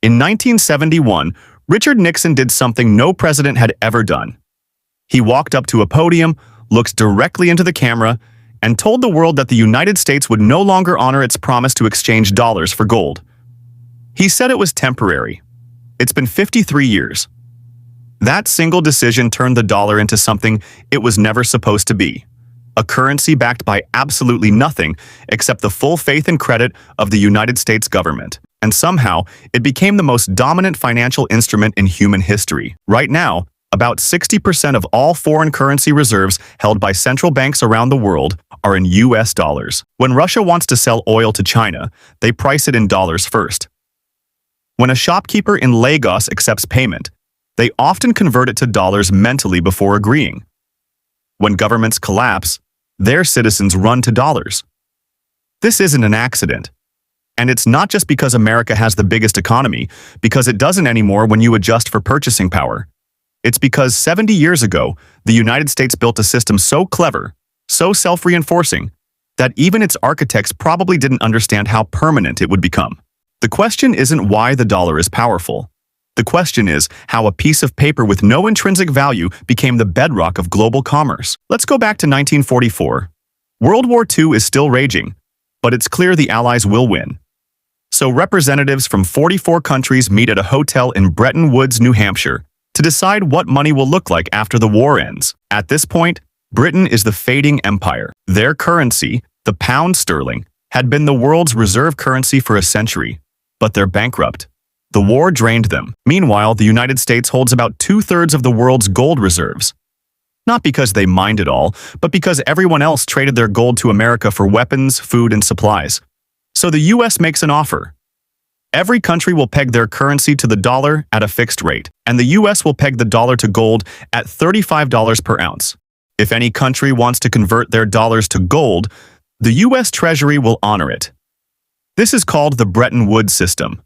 In 1971, Richard Nixon did something no president had ever done. He walked up to a podium, looked directly into the camera, and told the world that the United States would no longer honor its promise to exchange dollars for gold. He said it was temporary. It's been 53 years. That single decision turned the dollar into something it was never supposed to be. A currency backed by absolutely nothing except the full faith and credit of the United States government. And somehow, it became the most dominant financial instrument in human history. Right now, about 60% of all foreign currency reserves held by central banks around the world are in US dollars. When Russia wants to sell oil to China, they price it in dollars first. When a shopkeeper in Lagos accepts payment, they often convert it to dollars mentally before agreeing. When governments collapse, their citizens run to dollars. This isn't an accident. And it's not just because America has the biggest economy, because it doesn't anymore when you adjust for purchasing power. It's because 70 years ago, the United States built a system so clever, so self-reinforcing, that even its architects probably didn't understand how permanent it would become. The question isn't why the dollar is powerful. The question is how a piece of paper with no intrinsic value became the bedrock of global commerce. Let's go back to 1944. World War II is still raging, but it's clear the Allies will win. So representatives from 44 countries meet at a hotel in Bretton Woods, New Hampshire, to decide what money will look like after the war ends. At this point, Britain is the fading empire. Their currency, the pound sterling, had been the world's reserve currency for a century, but they're bankrupt. The war drained them. Meanwhile, the United States holds about 2/3 of the world's gold reserves. Not because they mined it all, but because everyone else traded their gold to America for weapons, food, and supplies. So the US makes an offer. Every country will peg their currency to the dollar at a fixed rate, and the US will peg the dollar to gold at $35 per ounce. If any country wants to convert their dollars to gold, the US Treasury will honor it. This is called the Bretton Woods system.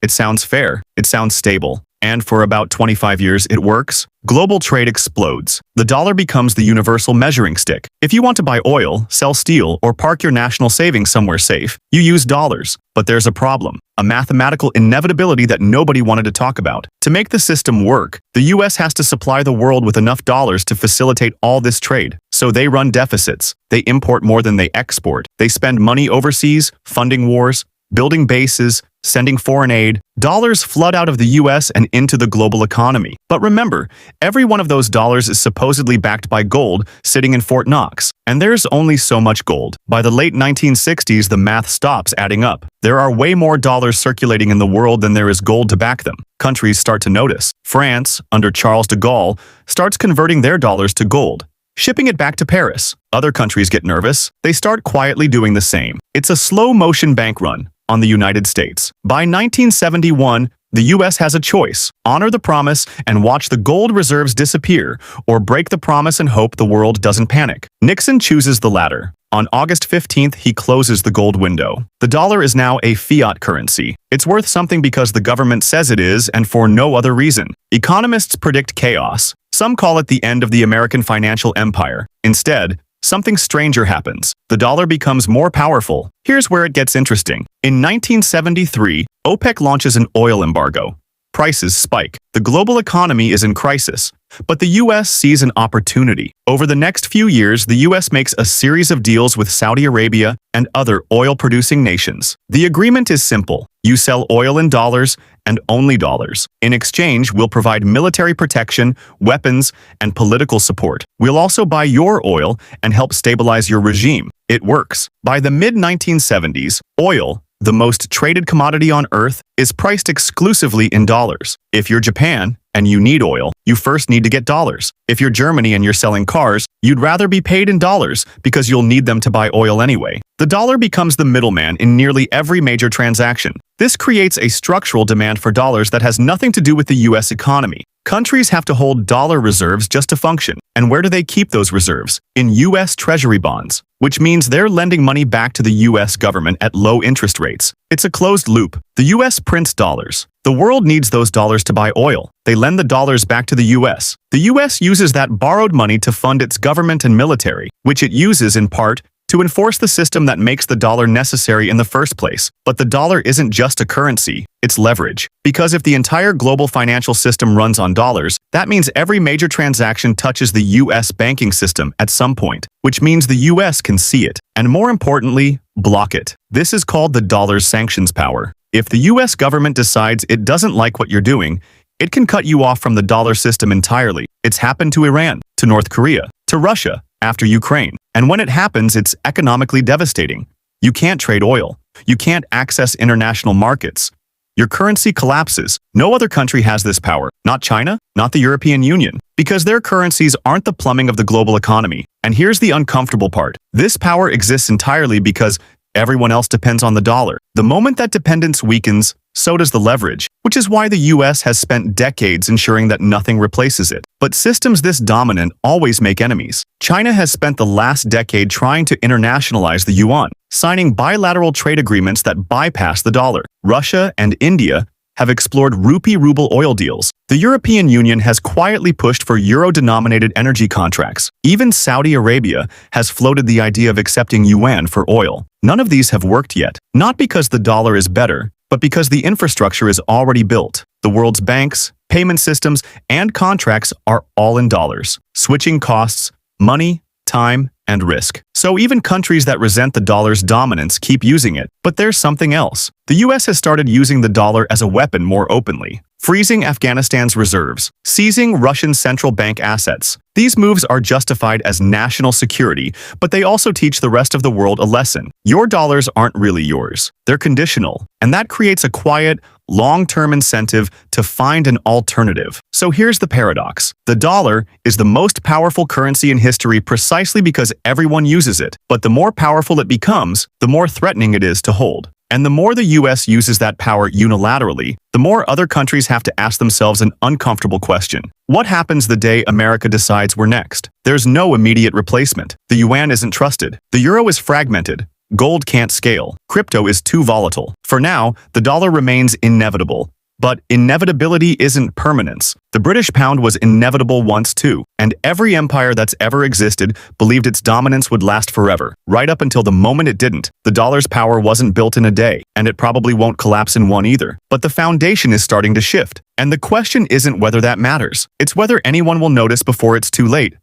It sounds fair, it sounds stable, and for about 25 years it works. Global trade explodes. The dollar becomes the universal measuring stick. If you want to buy oil, sell steel, or park your national savings somewhere safe, you use dollars. But there's a problem, a mathematical inevitability that nobody wanted to talk about. To make the system work, the US has to supply the world with enough dollars to facilitate all this trade. So they run deficits. They import more than they export. They spend money overseas, funding wars, building bases, sending foreign aid. Dollars flood out of the US and into the global economy. But remember, every one of those dollars is supposedly backed by gold sitting in Fort Knox. And there's only so much gold. By the late 1960s, the math stops adding up. There are way more dollars circulating in the world than there is gold to back them. Countries start to notice. France, under Charles de Gaulle, starts converting their dollars to gold, shipping it back to Paris. Other countries get nervous. They start quietly doing the same. It's a slow-motion bank run on the United States. By 1971, the US has a choice: honor the promise and watch the gold reserves disappear, or break the promise and hope the world doesn't panic. Nixon chooses the latter. On August 15th, he closes the gold window. The dollar is now a fiat currency. It's worth something because the government says it is, and for no other reason. Economists predict chaos. Some call it the end of the American financial empire. Instead, something stranger happens. The dollar becomes more powerful. Here's where it gets interesting. In 1973, OPEC launches an oil embargo. Prices spike. The global economy is in crisis. But the US sees an opportunity. Over the next few years, the US makes a series of deals with Saudi Arabia and other oil-producing nations. The agreement is simple. You sell oil in dollars and only dollars. In exchange, we'll provide military protection, weapons, and political support. We'll also buy your oil and help stabilize your regime. It works. By the mid-1970s, oil, the most traded commodity on Earth, is priced exclusively in dollars. If you're Japan and you need oil, you first need to get dollars. If you're Germany and you're selling cars, you'd rather be paid in dollars because you'll need them to buy oil anyway. The dollar becomes the middleman in nearly every major transaction. This creates a structural demand for dollars that has nothing to do with the US economy. Countries have to hold dollar reserves just to function. And where do they keep those reserves? In US Treasury bonds, which means they're lending money back to the US government at low interest rates. It's a closed loop. The US prints dollars. The world needs those dollars to buy oil. They lend the dollars back to the US. The US uses that borrowed money to fund its government and military, which it uses in part to enforce the system that makes the dollar necessary in the first place. But the dollar isn't just a currency, it's leverage. Because if the entire global financial system runs on dollars, that means every major transaction touches the US banking system at some point, which means the US can see it, and more importantly, block it. This is called the dollar's sanctions power. If the US government decides it doesn't like what you're doing, it can cut you off from the dollar system entirely. It's happened to Iran, to North Korea, to Russia, after Ukraine. And when it happens, it's economically devastating. You can't trade oil. You can't access international markets. Your currency collapses. No other country has this power. Not China, not the European Union, because their currencies aren't the plumbing of the global economy. And here's the uncomfortable part. This power exists entirely because everyone else depends on the dollar. The moment that dependence weakens, so does the leverage, which is why the US has spent decades ensuring that nothing replaces it. But systems this dominant always make enemies. China has spent the last decade trying to internationalize the yuan, signing bilateral trade agreements that bypass the dollar. Russia and India have explored rupee-ruble oil deals. The European Union has quietly pushed for euro-denominated energy contracts. Even Saudi Arabia has floated the idea of accepting yuan for oil. None of these have worked yet, not because the dollar is better, but because the infrastructure is already built. The world's banks, payment systems, and contracts are all in dollars. Switching costs money, time, and risk. So even countries that resent the dollar's dominance keep using it. But there's something else. The US has started using the dollar as a weapon more openly, freezing Afghanistan's reserves, seizing Russian central bank assets. These moves are justified as national security, but they also teach the rest of the world a lesson. Your dollars aren't really yours. They're conditional, and that creates a quiet, long-term incentive to find an alternative. So here's the paradox. The dollar is the most powerful currency in history precisely because everyone uses it. But the more powerful it becomes, the more threatening it is to hold. And the more the US uses that power unilaterally, the more other countries have to ask themselves an uncomfortable question. What happens the day America decides we're next? There's no immediate replacement. The yuan isn't trusted. The euro is fragmented. Gold can't scale. Crypto is too volatile. For now, the dollar remains inevitable. But inevitability isn't permanence. The British pound was inevitable once too, and every empire that's ever existed believed its dominance would last forever, right up until the moment it didn't. The dollar's power wasn't built in a day, and it probably won't collapse in one either. But the foundation is starting to shift, and the question isn't whether that matters. It's whether anyone will notice before it's too late.